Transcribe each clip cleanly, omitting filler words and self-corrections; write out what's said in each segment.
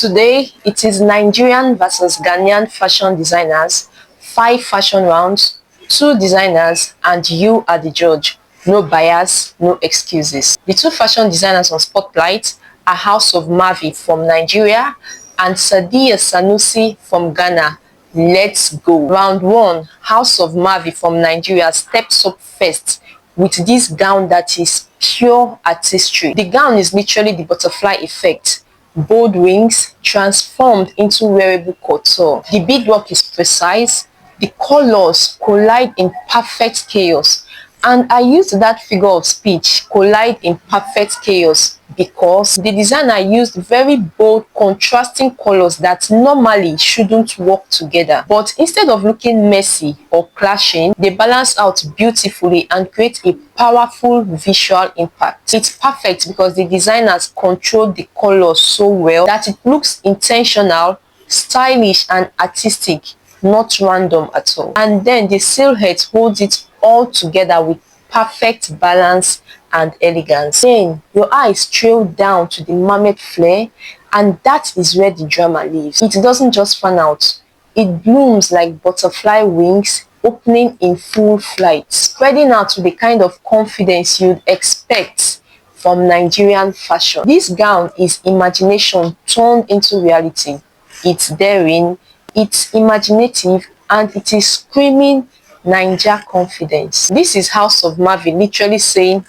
Today, it is Nigerian versus Ghanaian fashion designers, 5 fashion rounds, 2 designers, and you are the judge. No bias, no excuses. The 2 fashion designers on Spotlight are House of Mavi from Nigeria and Sadiya Sanusi from Ghana. Let's go. Round 1, House of Mavi from Nigeria steps up first with this gown that is pure artistry. The gown is literally the butterfly effect. Bold wings transformed into wearable couture. The beadwork is precise, the colors collide in perfect chaos. And I used that figure of speech, collide in perfect chaos, because the designer used very bold, contrasting colors that normally shouldn't work together. But instead of looking messy or clashing, they balance out beautifully and create a powerful visual impact. It's perfect because the designers control the colors so well that it looks intentional, stylish, and artistic, not random at all. And then the silhouette holds it all together with perfect balance and elegance. Then your eyes trail down to the mermaid flare, and that is where the drama lives. It doesn't just fan out, it blooms like butterfly wings opening in full flight, spreading out with the kind of confidence you'd expect from Nigerian fashion. This gown is imagination turned into reality. It's daring, it's imaginative, and it is screaming Naija confidence. This is House of Mavi literally saying,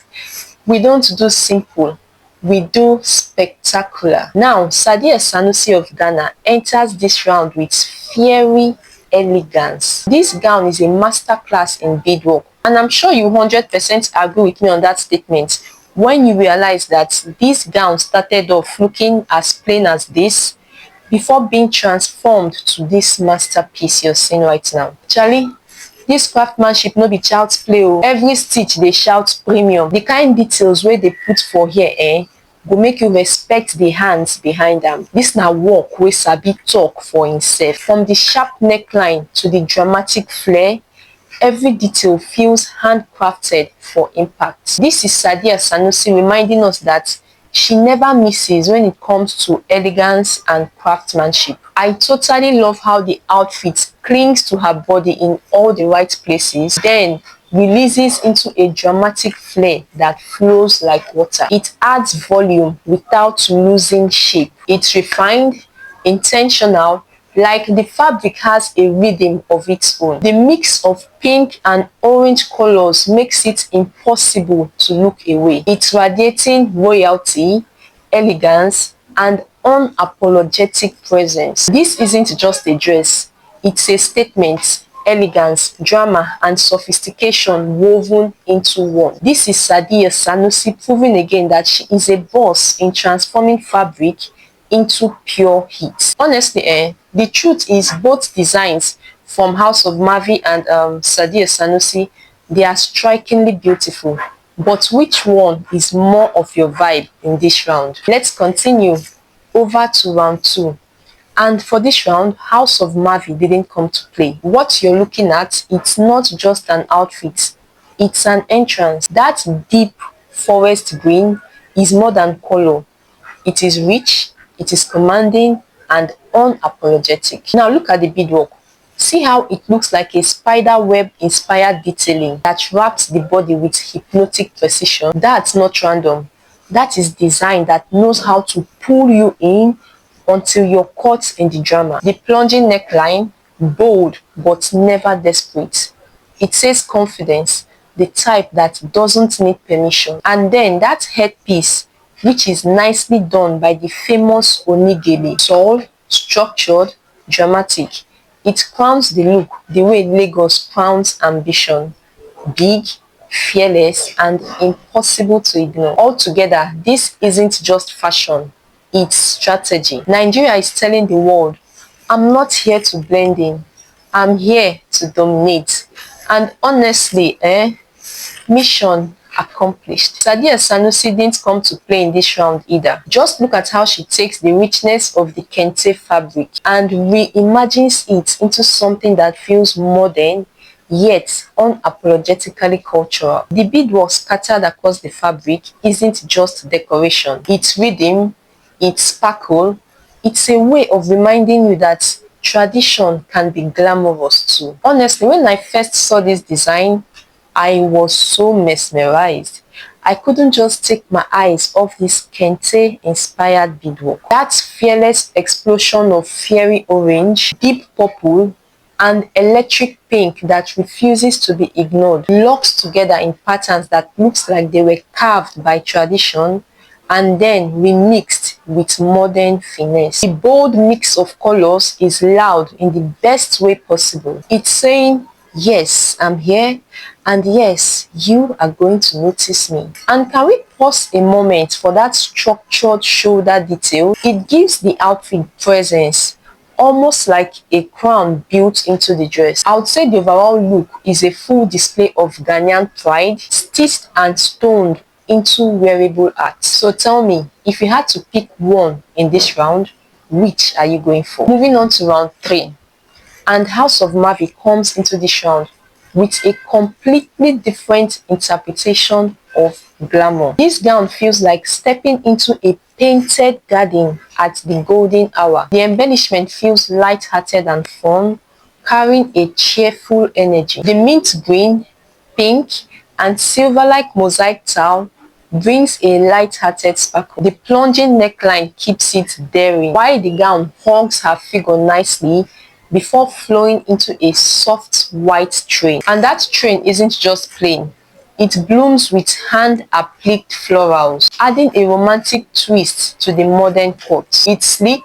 we don't do simple, we do spectacular. Now, Sadiya Sanusi of Ghana enters this round with fiery elegance. This gown is a masterclass in beadwork, and I'm sure you 100% agree with me on that statement when you realize that this gown started off looking as plain as this before being transformed to this masterpiece you're seeing right now. Charlie, this craftsmanship no be child's play o. Every stitch dey shout premium. The kind details wey they put for here go make you respect the hands behind them. This na work wey sabi talk for himself. From the sharp neckline to the dramatic flare, every detail feels handcrafted for impact. This is Sadiya Sanusi reminding us that she never misses when it comes to elegance and craftsmanship. I totally love how the outfit clings to her body in all the right places, then releases into a dramatic flare that flows like water. It adds volume without losing shape. It's refined, intentional, like the fabric has a rhythm of its own. The mix of pink and orange colors makes it impossible to look away. It's radiating royalty, elegance, and unapologetic presence. This isn't just a dress, it's a statement. Elegance, drama, and sophistication woven into one. This is Sadiya Sanusi proving again that she is a boss in transforming fabric into pure heat. Honestly, the truth is both designs from House of Mavi and Sadiya Sanusi, they are strikingly beautiful. But which one is more of your vibe in this round? Let's continue over to round 2. And for this round, House of Mavi didn't come to play. What you're looking at, it's not just an outfit, it's an entrance. That deep forest green is more than color. It is rich, it is commanding, and unapologetic. Now look at the beadwork. See how it looks like a spider web inspired detailing that wraps the body with hypnotic precision. That's not random. That is design that knows how to pull you in until you're caught in the drama. The plunging neckline, bold but never desperate. It says confidence, the type that doesn't need permission. And then that headpiece, which is nicely done by the famous Onigele. Tall, structured, dramatic. It crowns the look the way Lagos crowns ambition. Big, fearless, and impossible to ignore. Altogether, this isn't just fashion, it's strategy. Nigeria is telling the world, I'm not here to blend in, I'm here to dominate. And honestly, mission accomplished. Sadiya Sanusi didn't come to play in this round either. Just look at how she takes the richness of the kente fabric and reimagines it into something that feels modern yet unapologetically cultural. The beadwork scattered across the fabric isn't just decoration. It's rhythm, it's sparkle, It's a way of reminding you that tradition can be glamorous too. Honestly, when I first saw this design, I was so mesmerized. I couldn't just take my eyes off this kente inspired beadwork. That fearless explosion of fiery orange, deep purple, and electric pink that refuses to be ignored, locked together in patterns that looks like they were carved by tradition and then remixed with modern finesse. The bold mix of colors is loud in the best way possible. It's saying, yes, I'm here, and yes, you are going to notice me. And can we pause a moment for that structured shoulder detail? It gives the outfit presence, almost like a crown built into the dress. I would say the overall look is a full display of Ghanaian pride, stitched and stoned into wearable art. So tell me, if you had to pick one in this round, which are you going for? Moving on to round 3. And House of Mavi comes into this round with a completely different interpretation of glamour. This gown feels like stepping into a painted garden at the golden hour. The embellishment feels light-hearted and fun, carrying a cheerful energy. The mint green, pink, and silver-like mosaic tile brings a light-hearted sparkle. The plunging neckline keeps it daring, while the gown hugs her figure nicely before flowing into a soft white train. And that train isn't just plain. It blooms with hand-appliqued florals, adding a romantic twist to the modern court. It's sleek,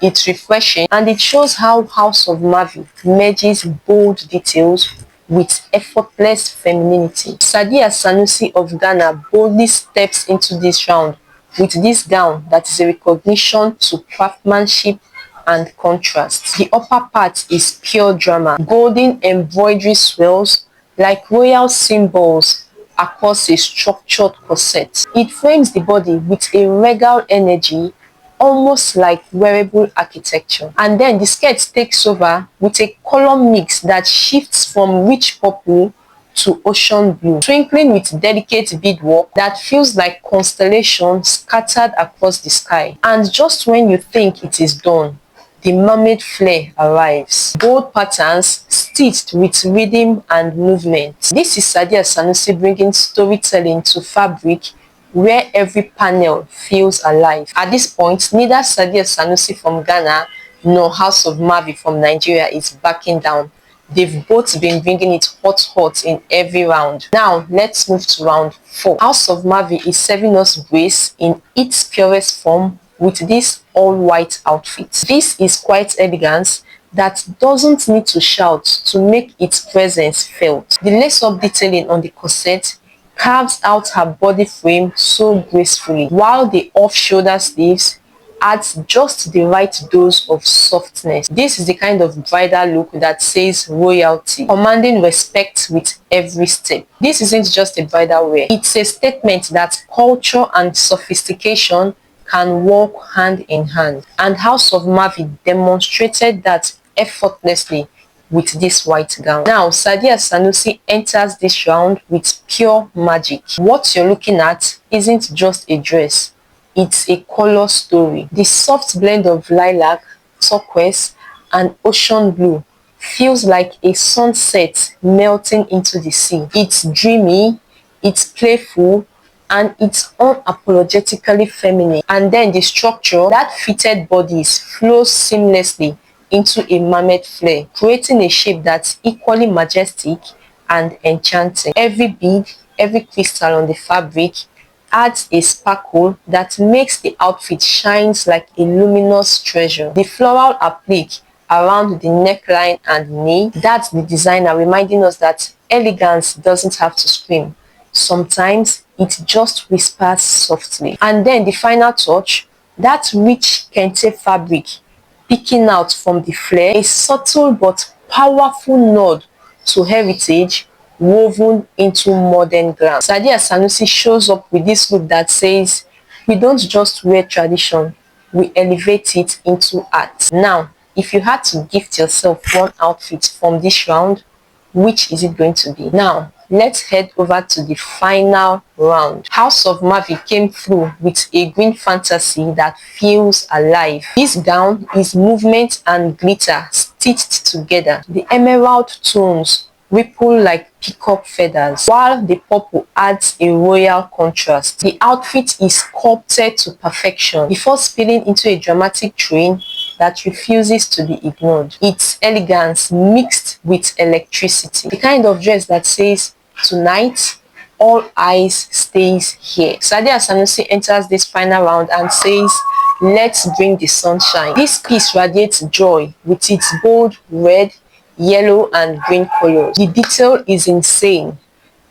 it's refreshing, and it shows how House of Mavi merges bold details with effortless femininity. Sadiya Sanusi of Ghana boldly steps into this round with this gown that is a recognition to craftsmanship and contrast. The upper part is pure drama. Golden embroidery swirls like royal symbols across a structured corset. It frames the body with a regal energy, almost like wearable architecture. And then the skirt takes over with a color mix that shifts from rich purple to ocean blue, twinkling with delicate beadwork that feels like constellations scattered across the sky. And just when you think it is done, the mermaid flare arrives. Bold patterns stitched with rhythm and movement. This is Sadiya Sanusi bringing storytelling to fabric where every panel feels alive. At this point, neither Sadiya Sanusi from Ghana nor House of Mavi from Nigeria is backing down. They've both been bringing it hot in every round. Now, let's move to round 4. House of Mavi is serving us grace in its purest form with this all-white outfit. This is quite elegance that doesn't need to shout to make its presence felt. The lace-up detailing on the corset carves out her body frame so gracefully, while the off-shoulder sleeves adds just the right dose of softness. This is the kind of bridal look that says royalty, commanding respect with every step. This isn't just a bridal wear. It's a statement that culture and sophistication can walk hand in hand. And House of Mavi demonstrated that effortlessly with this white gown. Now, Sadiya Sanusi enters this round with pure magic. What you're looking at isn't just a dress. It's a color story. The soft blend of lilac, turquoise, and ocean blue feels like a sunset melting into the sea. It's dreamy, it's playful, and it's unapologetically feminine. And then the structure, that fitted bodies flows seamlessly into a mermaid flare, creating a shape that's equally majestic and enchanting. Every bead, every crystal on the fabric adds a sparkle that makes the outfit shines like a luminous treasure. The floral applique around the neckline and knee, that's the designer reminding us that elegance doesn't have to scream. Sometimes it just whispers softly. And then the final touch, that rich kente fabric peeking out from the flare, a subtle but powerful nod to heritage woven into modern glam. Sadiya Sanusi shows up with this look that says, we don't just wear tradition, we elevate it into art. Now, if you had to gift yourself one outfit from this round, which is it going to be? Now, let's head over to the final round. House of Mavi came through with a green fantasy that feels alive. This gown is movement and glitter stitched together. The emerald tones ripple like peacock feathers, while the purple adds a royal contrast. The outfit is sculpted to perfection before spilling into a dramatic train that refuses to be ignored. It's elegance mixed with electricity. The kind of dress that says, tonight, all eyes stays here. Sadiya Sanusi enters this final round and says, let's bring the sunshine. This piece radiates joy with its bold red, yellow and green colors. The detail is insane.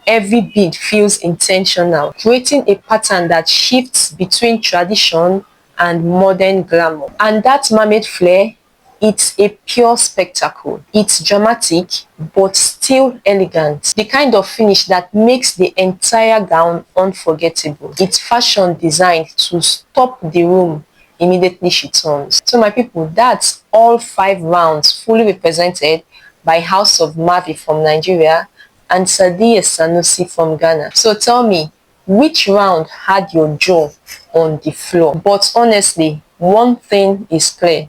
Every bead feels intentional, creating a pattern that shifts between tradition and modern glamour. And that mermaid flare, it's a pure spectacle. It's dramatic but still elegant. The kind of finish that makes the entire gown unforgettable. It's fashion designed to stop the room immediately she turns. So my people, that's all 5 rounds fully represented by House of Mavi from Nigeria and Sadiya Sanusi from Ghana. So tell me, which round had your jaw on the floor? But honestly, one thing is clear.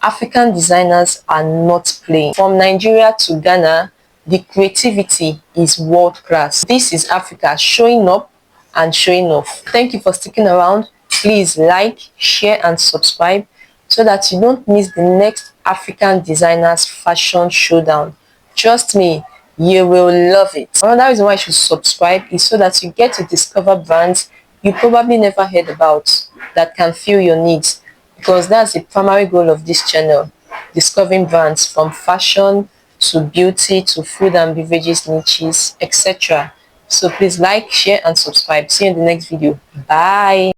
African designers are not playing. From Nigeria to Ghana, the creativity is world class. This is Africa showing up and showing off. Thank you for sticking around. Please like, share and subscribe so that you don't miss the next African designers fashion showdown. Trust me, you will love it. Another reason why you should subscribe is so that you get to discover brands you probably never heard about that can fill your needs, because that's the primary goal of this channel, discovering brands from fashion to beauty to food and beverages niches, etc. So please like, share and subscribe. See you in the next video. Bye.